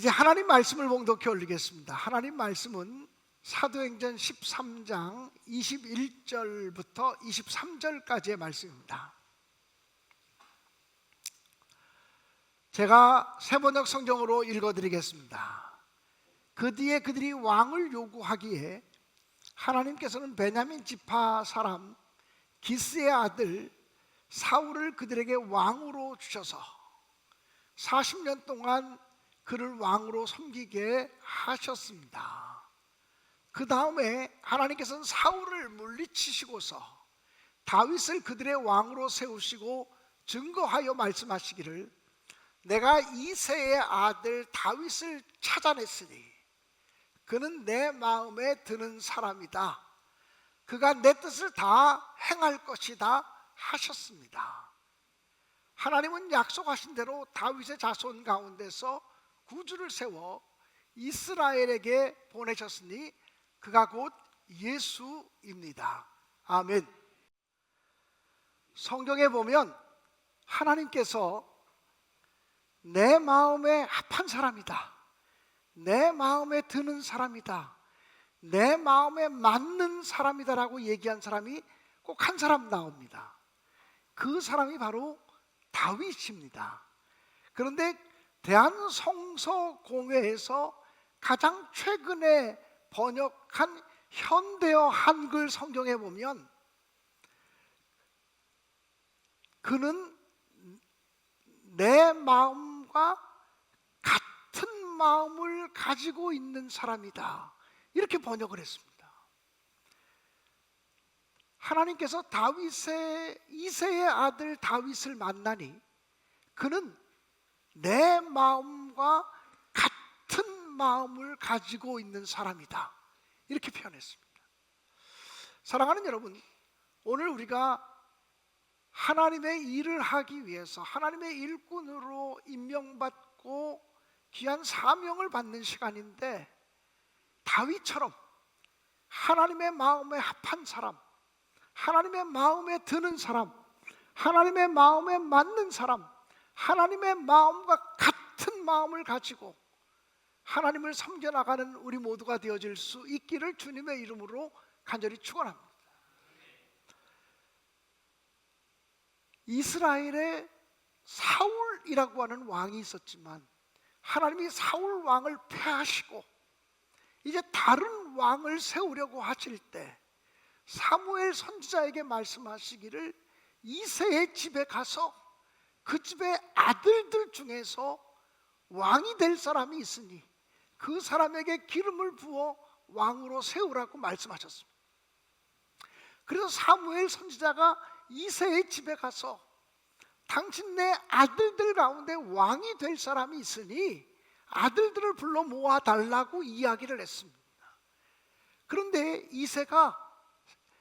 이제 하나님 말씀을 봉독해 올리겠습니다. 하나님 말씀은 사도행전 13장 21절부터 23절까지의 말씀입니다. 제가 세번역 성경으로 읽어드리겠습니다. 그 뒤에 그들이 왕을 요구하기에 하나님께서는 베냐민 지파 사람 기스의 아들 사울을 그들에게 왕으로 주셔서 40년 동안 그를 왕으로 섬기게 하셨습니다. 그 다음에 하나님께서는 사울을 물리치시고서 다윗을 그들의 왕으로 세우시고 증거하여 말씀하시기를 내가 이새의 아들 다윗을 찾아냈으니 그는 내 마음에 드는 사람이다. 그가 내 뜻을 다 행할 것이다 하셨습니다. 하나님은 약속하신 대로 다윗의 자손 가운데서 구주를 세워 이스라엘에게 보내셨으니 그가 곧 예수입니다. 아멘. 성경에 보면 하나님께서 내 마음에 합한 사람이다, 내 마음에 드는 사람이다, 내 마음에 맞는 사람이다라고 얘기한 사람이 꼭 한 사람 나옵니다. 그 사람이 바로 다윗입니다. 그런데 대한성서공회에서 가장 최근에 번역한 현대어 한글 성경에 보면 그는 내 마음과 같은 마음을 가지고 있는 사람이다, 이렇게 번역을 했습니다. 하나님께서 이새의 아들 다윗을 만나니 그는 내 마음과 같은 마음을 가지고 있는 사람이다, 이렇게 표현했습니다. 사랑하는 여러분, 오늘 우리가 하나님의 일을 하기 위해서 하나님의 일꾼으로 임명받고 귀한 사명을 받는 시간인데, 다윗처럼 하나님의 마음에 합한 사람, 하나님의 마음에 드는 사람, 하나님의 마음에 맞는 사람, 하나님의 마음과 같은 마음을 가지고 하나님을 섬겨나가는 우리 모두가 되어질 수 있기를 주님의 이름으로 간절히 축원합니다. 이스라엘에 사울이라고 하는 왕이 있었지만 하나님이 사울 왕을 폐하시고 이제 다른 왕을 세우려고 하실 때 사무엘 선지자에게 말씀하시기를 이새의 집에 가서 그 집의 아들들 중에서 왕이 될 사람이 있으니 그 사람에게 기름을 부어 왕으로 세우라고 말씀하셨습니다. 그래서 사무엘 선지자가 이새의 집에 가서 당신 내 아들들 가운데 왕이 될 사람이 있으니 아들들을 불러 모아달라고 이야기를 했습니다. 그런데 이새가,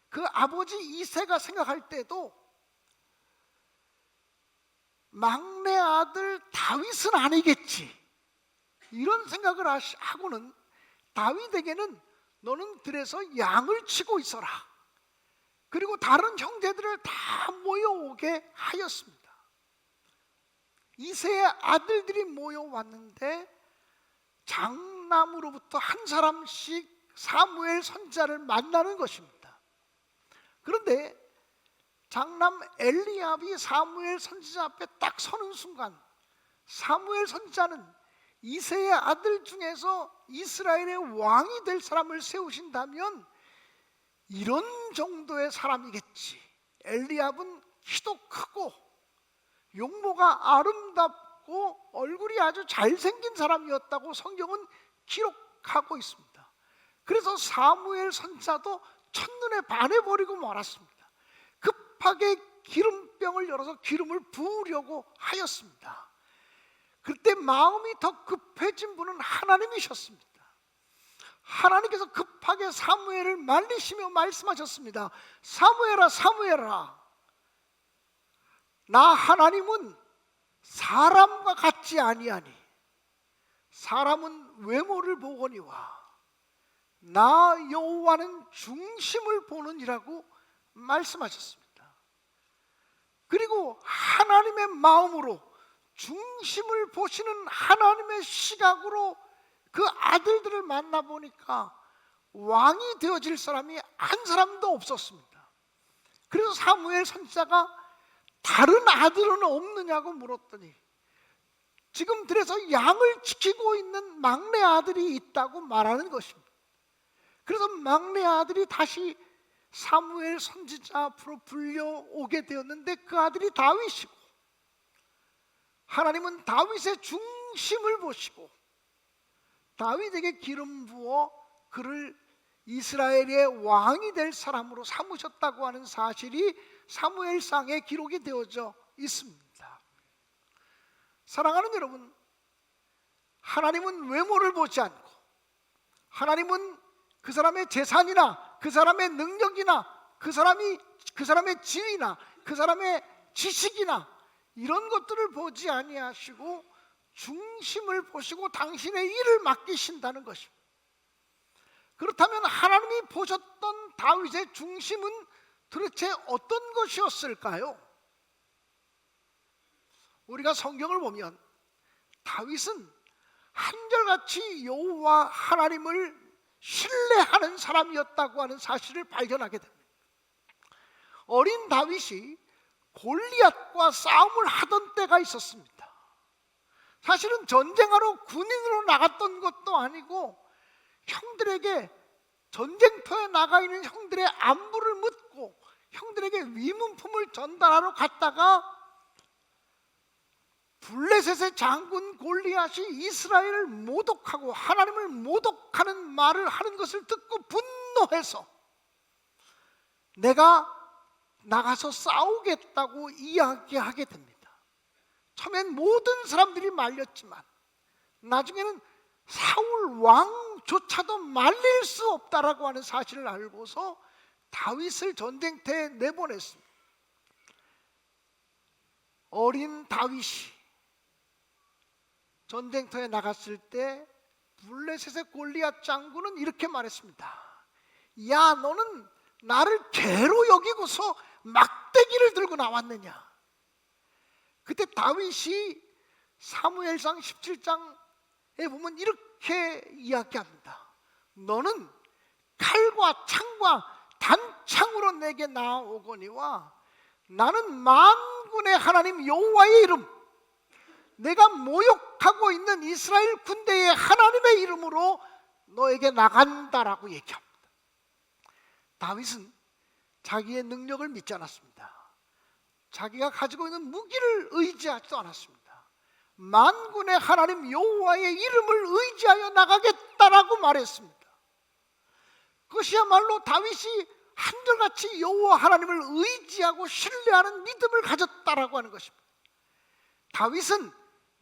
그 아버지 이새가 생각할 때도 막내 아들 다윗은 아니겠지, 이런 생각을 하고는 다윗에게는 너는 들에서 양을 치고 있어라, 그리고 다른 형제들을 다 모여오게 하였습니다. 이새의 아들들이 모여왔는데 장남으로부터 한 사람씩 사무엘 선지자를 만나는 것입니다. 그런데 장남 엘리압이 사무엘 선지자 앞에 딱 서는 순간 사무엘 선지자는 이새의 아들 중에서 이스라엘의 왕이 될 사람을 세우신다면 이런 정도의 사람이겠지, 엘리압은 키도 크고 용모가 아름답고 얼굴이 아주 잘생긴 사람이었다고 성경은 기록하고 있습니다. 그래서 사무엘 선지자도 첫눈에 반해버리고 말았습니다. 급하게 기름병을 열어서 기름을 부으려고 하였습니다. 그때 마음이 더 급해진 분은 하나님이셨습니다. 하나님께서 급하게 사무엘을 말리시며 말씀하셨습니다. 사무엘아, 사무엘아, 나 하나님은 사람과 같지 아니하니 사람은 외모를 보거니와 나 여호와는 중심을 보느니라고 말씀하셨습니다. 그리고 하나님의 마음으로 중심을 보시는 하나님의 시각으로 그 아들들을 만나보니까 왕이 되어질 사람이 한 사람도 없었습니다. 그래서 사무엘 선지자가 다른 아들은 없느냐고 물었더니 지금 들에서 양을 지키고 있는 막내 아들이 있다고 말하는 것입니다. 그래서 막내 아들이 다시 사무엘 선지자 앞으로 불려오게 되었는데 그 아들이 다윗이고, 하나님은 다윗의 중심을 보시고 다윗에게 기름 부어 그를 이스라엘의 왕이 될 사람으로 삼으셨다고 하는 사실이 사무엘상에 기록이 되어져 있습니다. 사랑하는 여러분, 하나님은 외모를 보지 않고, 하나님은 그 사람의 재산이나 그 사람의 능력이나 그 사람의 지위나 그 사람의 지식이나 이런 것들을 보지 아니하시고 중심을 보시고 당신의 일을 맡기신다는 것입니다. 그렇다면 하나님이 보셨던 다윗의 중심은 도대체 어떤 것이었을까요? 우리가 성경을 보면 다윗은 한결같이 여호와 하나님을 신뢰하는 사람이었다고 하는 사실을 발견하게 됩니다. 어린 다윗이 골리앗과 싸움을 하던 때가 있었습니다. 사실은 전쟁하러 군인으로 나갔던 것도 아니고 형들에게, 전쟁터에 나가 있는 형들의 안부를 묻고 형들에게 위문품을 전달하러 갔다가 블레셋의 장군 골리앗이 이스라엘을 모독하고 하나님을 모독하는 말을 하는 것을 듣고 분노해서 내가 나가서 싸우겠다고 이야기하게 됩니다. 처음엔 모든 사람들이 말렸지만 나중에는 사울 왕조차도 말릴 수 없다라고 하는 사실을 알고서 다윗을 전쟁터에 내보냈습니다. 어린 다윗이 전쟁터에 나갔을 때 블레셋의 골리앗 장군은 이렇게 말했습니다. 야, 너는 나를 개로 여기고서 막대기를 들고 나왔느냐? 그때 다윗이 사무엘상 17장에 보면 이렇게 이야기합니다. 너는 칼과 창과 단창으로 내게 나오거니와 나는 만군의 하나님 여호와의 이름, 내가 모욕하고 있는 이스라엘 군대의 하나님의 이름으로 너에게 나간다라고 얘기합니다. 다윗은 자기의 능력을 믿지 않았습니다. 자기가 가지고 있는 무기를 의지하지도 않았습니다. 만군의 하나님 여호와의 이름을 의지하여 나가겠다라고 말했습니다. 그것이야말로 다윗이 한결같이 여호와 하나님을 의지하고 신뢰하는 믿음을 가졌다라고 하는 것입니다. 다윗은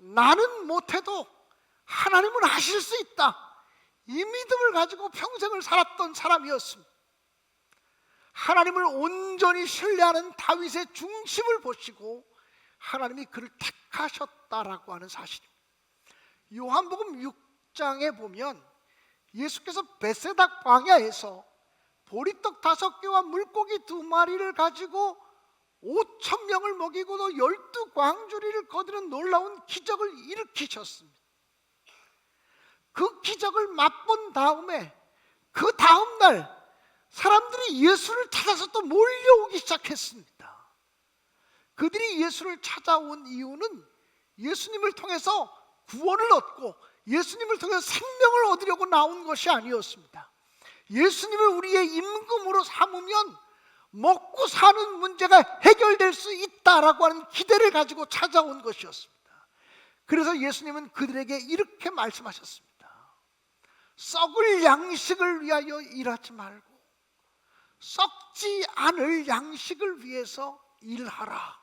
나는 못해도 하나님은 하실 수 있다, 이 믿음을 가지고 평생을 살았던 사람이었습니다. 하나님을 온전히 신뢰하는 다윗의 중심을 보시고 하나님이 그를 택하셨다라고 하는 사실입니다. 요한복음 6장에 보면 예수께서 베세다 광야에서 보리떡 5개와 물고기 2마리를 가지고 5,000명을 먹이고도 12광주리를 거두는 놀라운 기적을 일으키셨습니다. 그 기적을 맛본 다음에 그 다음 날 사람들이 예수를 찾아서 또 몰려오기 시작했습니다. 그들이 예수를 찾아온 이유는 예수님을 통해서 구원을 얻고 예수님을 통해서 생명을 얻으려고 나온 것이 아니었습니다. 예수님을 우리의 임금으로 삼으면 먹고 사는 문제가 해결될 수 있다라고 하는 기대를 가지고 찾아온 것이었습니다. 그래서 예수님은 그들에게 이렇게 말씀하셨습니다. 썩을 양식을 위하여 일하지 말고 썩지 않을 양식을 위해서 일하라.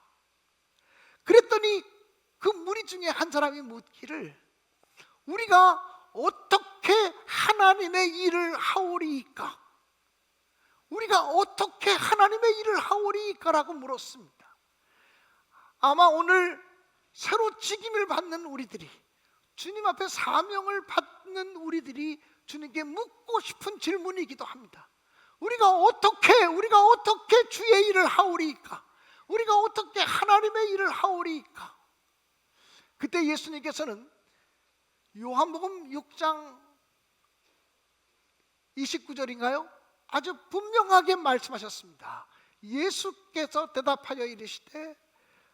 그랬더니 그 무리 중에 한 사람이 묻기를, 우리가 어떻게 하나님의 일을 하오리이까? 우리가 어떻게 하나님의 일을 하오리이까? 라고 물었습니다. 아마 오늘 새로 직임을 받는 우리들이, 주님 앞에 사명을 받는 우리들이 주님께 묻고 싶은 질문이기도 합니다. 우리가 어떻게 주의 일을 하오리이까? 우리가 어떻게 하나님의 일을 하오리이까? 그때 예수님께서는 요한복음 6장 29절인가요? 아주 분명하게 말씀하셨습니다. 예수께서 대답하여 이르시되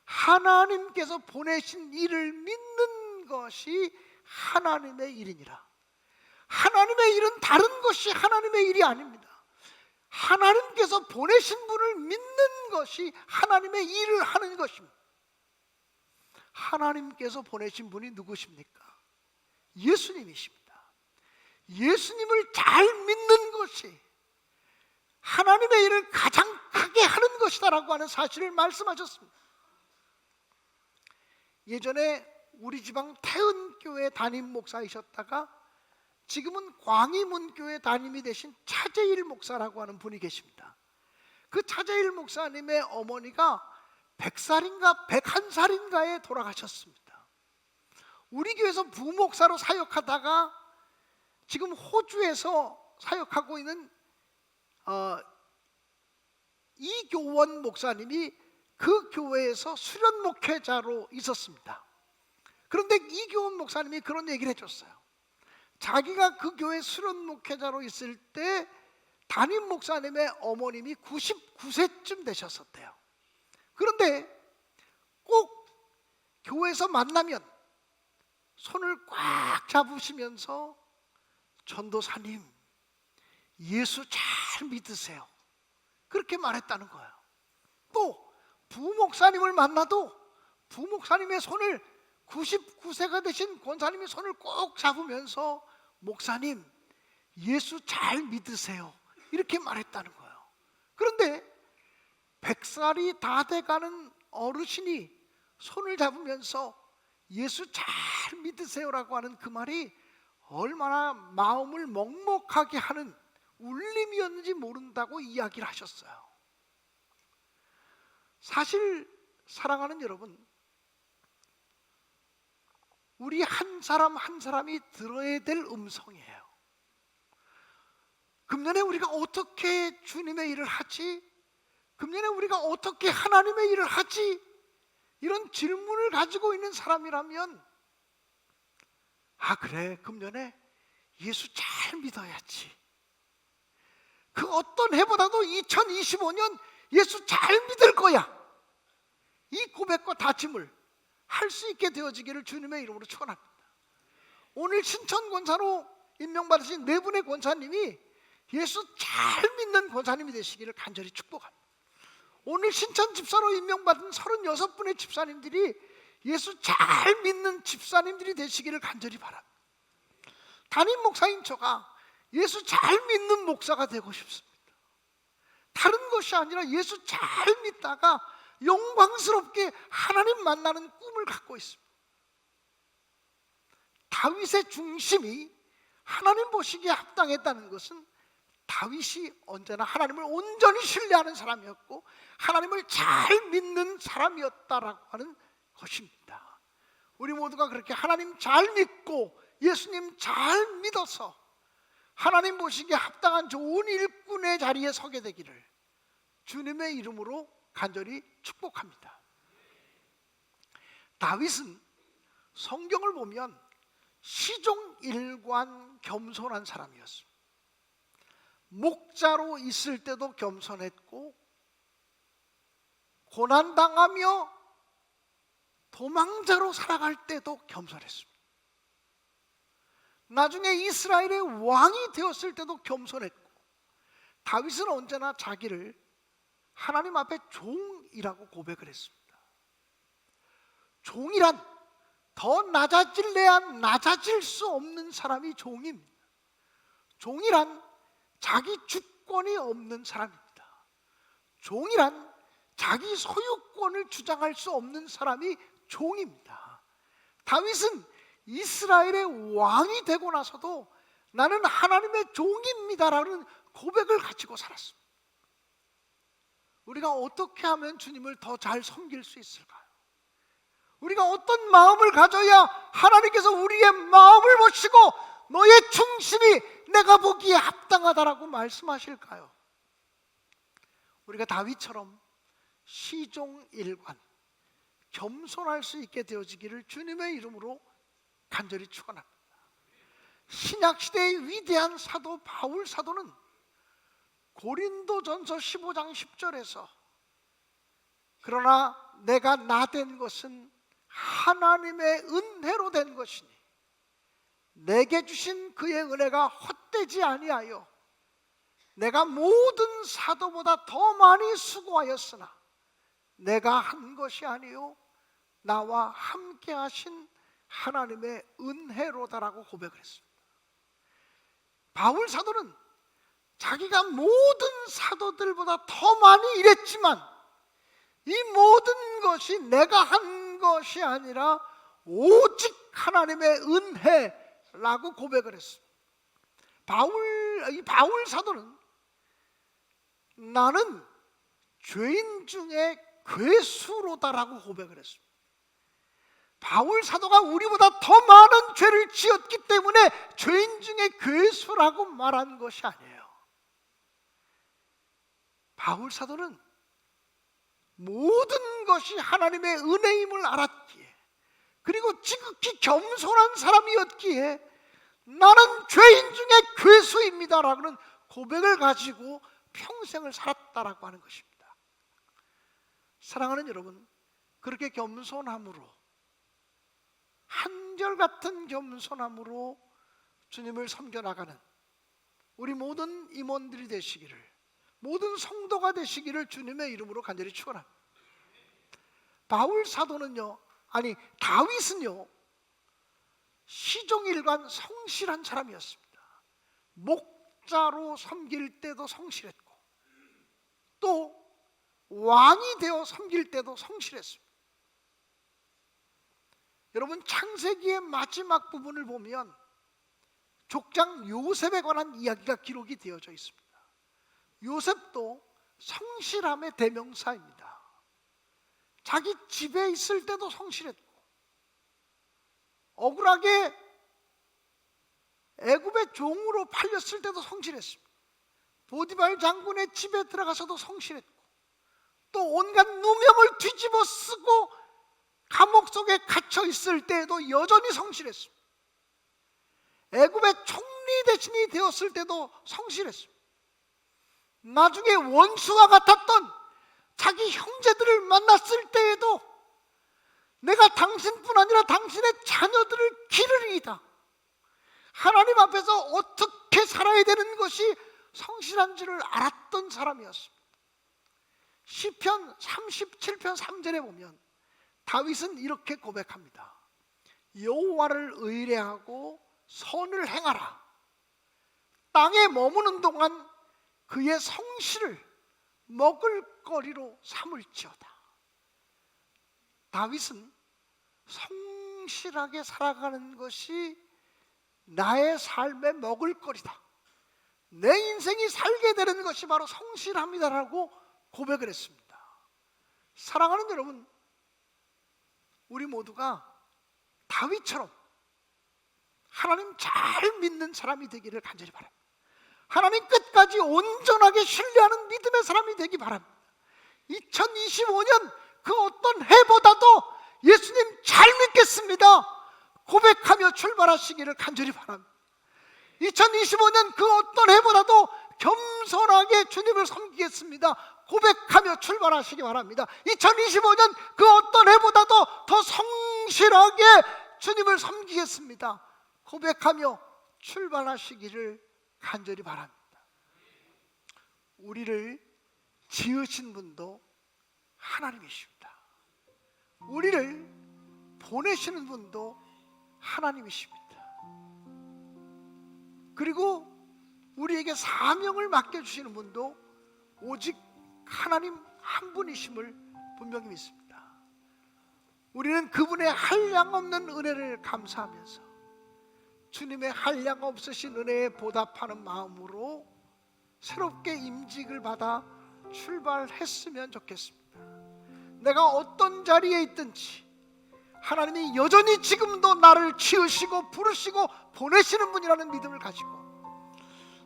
하나님께서 보내신 이를 믿는 것이 하나님의 일이니라. 하나님의 일은 다른 것이 하나님의 일이 아닙니다. 하나님께서 보내신 분을 믿는 것이 하나님의 일을 하는 것입니다. 하나님께서 보내신 분이 누구십니까? 예수님이십니다. 예수님을 잘 믿는 것이 하나님의 일을 가장 크게 하는 것이다라고 하는 사실을 말씀하셨습니다. 예전에 우리 지방 태은교회 담임 목사이셨다가 지금은 광희문교회 담임이 되신 차재일 목사라고 하는 분이 계십니다. 그 차재일 목사님의 어머니가 100살인가 101살인가에 돌아가셨습니다. 우리 교회에서 부목사로 사역하다가 지금 호주에서 사역하고 있는 이교원 목사님이 그 교회에서 수련 목회자로 있었습니다. 그런데 이교원 목사님이 그런 얘기를 해줬어요. 자기가 그 교회 수련 목회자로 있을 때 담임 목사님의 어머님이 99세쯤 되셨었대요. 그런데 꼭 교회에서 만나면 손을 꽉 잡으시면서 전도사님, 예수 잘 믿으세요. 그렇게 말했다는 거예요. 또 부목사님을 만나도 부목사님의 손을 99세가 되신 권사님의 손을 꼭 잡으면서 목사님, 예수 잘 믿으세요. 이렇게 말했다는 거예요. 그런데 100살이 다 돼가는 어르신이 손을 잡으면서 예수 잘 믿으세요라고 하는 그 말이 얼마나 마음을 먹먹하게 하는 울림이었는지 모른다고 이야기를 하셨어요. 사실 사랑하는 여러분, 우리 한 사람 한 사람이 들어야 될 음성이에요. 금년에 우리가 어떻게 주님의 일을 하지? 금년에 우리가 어떻게 하나님의 일을 하지? 이런 질문을 가지고 있는 사람이라면, 아 그래, 금년에 예수 잘 믿어야지. 그 어떤 해보다도 2025년 예수 잘 믿을 거야. 이 고백과 다짐을 할 수 있게 되어지기를 주님의 이름으로 축원합니다. 오늘 신천 권사로 임명받으신 네 분의 권사님이 예수 잘 믿는 권사님이 되시기를 간절히 축복합니다. 오늘 신천 집사로 임명받은 36분의 집사님들이 예수 잘 믿는 집사님들이 되시기를 간절히 바랍니다. 담임 목사인 저가 예수 잘 믿는 목사가 되고 싶습니다. 다른 것이 아니라 예수 잘 믿다가 영광스럽게 하나님 만나는 꿈을 갖고 있습니다. 다윗의 중심이 하나님 보시기에 합당했다는 것은 다윗이 언제나 하나님을 온전히 신뢰하는 사람이었고 하나님을 잘 믿는 사람이었다라고 하는 것입니다. 우리 모두가 그렇게 하나님 잘 믿고 예수님 잘 믿어서 하나님 보시기에 합당한 좋은 일꾼의 자리에 서게 되기를 주님의 이름으로 간절히 축복합니다. 다윗은 성경을 보면 시종일관 겸손한 사람이었습니다. 목자로 있을 때도 겸손했고 고난당하며 도망자로 살아갈 때도 겸손했습니다. 나중에 이스라엘의 왕이 되었을 때도 겸손했고 다윗은 언제나 자기를 하나님 앞에 종이라고 고백을 했습니다. 종이란 더 낮아질래야 낮아질 수 없는 사람이 종입니다. 종이란 자기 주권이 없는 사람입니다. 종이란 자기 소유권을 주장할 수 없는 사람이 종입니다. 다윗은 이스라엘의 왕이 되고 나서도 나는 하나님의 종입니다라는 고백을 가지고 살았습니다. 우리가 어떻게 하면 주님을 더 잘 섬길 수 있을까요? 우리가 어떤 마음을 가져야 하나님께서 우리의 마음을 보시고 너의 중심이 내가 보기에 합당하다라고 말씀하실까요? 우리가 다윗처럼 시종일관 겸손할 수 있게 되어지기를 주님의 이름으로 간절히 축원합니다. 신약시대의 위대한 사도 바울 사도는 고린도전서 15장 10절에서 그러나 내가 나 된 것은 하나님의 은혜로 된 것이니 내게 주신 그의 은혜가 헛되지 아니하여 내가 모든 사도보다 더 많이 수고하였으나 내가 한 것이 아니요 나와 함께 하신 하나님의 은혜로다라고 고백을 했습니다. 바울 사도는 자기가 모든 사도들보다 더 많이 일했지만 이 모든 것이 내가 한 것이 아니라 오직 하나님의 은혜라고 고백을 했습니다. 바울 사도는 나는 죄인 중에 괴수로다라고 고백을 했습니다. 바울 사도가 우리보다 더 많은 죄를 지었기 때문에 죄인 중에 괴수라고 말한 것이 아니에요. 바울 사도는 모든 것이 하나님의 은혜임을 알았기에 그리고 지극히 겸손한 사람이었기에 나는 죄인 중에 괴수입니다라는 고백을 가지고 평생을 살았다라고 하는 것입니다. 사랑하는 여러분, 그렇게 겸손함으로 한결같은 겸손함으로 주님을 섬겨나가는 우리 모든 임원들이 되시기를, 모든 성도가 되시기를 주님의 이름으로 간절히 축원합니다. 바울 사도는요, 아니 다윗은요 시종일관 성실한 사람이었습니다. 목자로 섬길 때도 성실했고 또 왕이 되어 섬길 때도 성실했습니다. 여러분, 창세기의 마지막 부분을 보면 족장 요셉에 관한 이야기가 기록이 되어져 있습니다. 요셉도 성실함의 대명사입니다. 자기 집에 있을 때도 성실했고 억울하게 애굽의 종으로 팔렸을 때도 성실했습니다. 보디발 장군의 집에 들어가서도 성실했고 또 온갖 누명을 뒤집어 쓰고 감옥 속에 갇혀 있을 때에도 여전히 성실했습니다. 애굽의 총리 대신이 되었을 때도 성실했습니다. 나중에 원수와 같았던 자기 형제들을 만났을 때에도 내가 당신뿐 아니라 당신의 자녀들을 기르리이다, 하나님 앞에서 어떻게 살아야 되는 것이 성실한지를 알았던 사람이었습니다. 시편 37편 3절에 보면 다윗은 이렇게 고백합니다. 여호와를 의뢰하고 선을 행하라. 땅에 머무는 동안 그의 성실을 먹을거리로 삼을지어다. 다윗은 성실하게 살아가는 것이 나의 삶의 먹을거리다, 내 인생이 살게 되는 것이 바로 성실함이다라고 고백을 했습니다. 사랑하는 여러분, 우리 모두가 다윗처럼 하나님 잘 믿는 사람이 되기를 간절히 바랍니다. 하나님 끝까지 온전하게 신뢰하는 믿음의 사람이 되기 바랍니다. 2025년 그 어떤 해보다도 예수님 잘 믿겠습니다 고백하며 출발하시기를 간절히 바랍니다. 2025년 그 어떤 해보다도 겸손하게 주님을 섬기겠습니다 고백하며 출발하시기 바랍니다. 2025년 그 어떤 해보다도 더 성실하게 주님을 섬기겠습니다 고백하며 출발하시기를 간절히 바랍니다. 우리를 지으신 분도 하나님이십니다. 우리를 보내시는 분도 하나님이십니다. 그리고 우리에게 사명을 맡겨주시는 분도 오직 하나님 한 분이심을 분명히 믿습니다. 우리는 그분의 한량없는 은혜를 감사하면서 주님의 한량없으신 은혜에 보답하는 마음으로 새롭게 임직을 받아 출발했으면 좋겠습니다. 내가 어떤 자리에 있든지 하나님이 여전히 지금도 나를 지으시고 부르시고 보내시는 분이라는 믿음을 가지고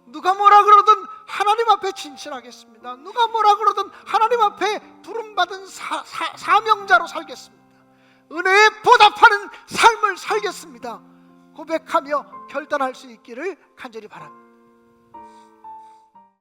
누가 뭐라 그러든 하나님 앞에 진실하겠습니다. 누가 뭐라 그러든 하나님 앞에 부름받은 사명자로 살겠습니다. 은혜에 보답하는 삶을 살겠습니다 고백하며 결단할 수 있기를 간절히 바랍니다.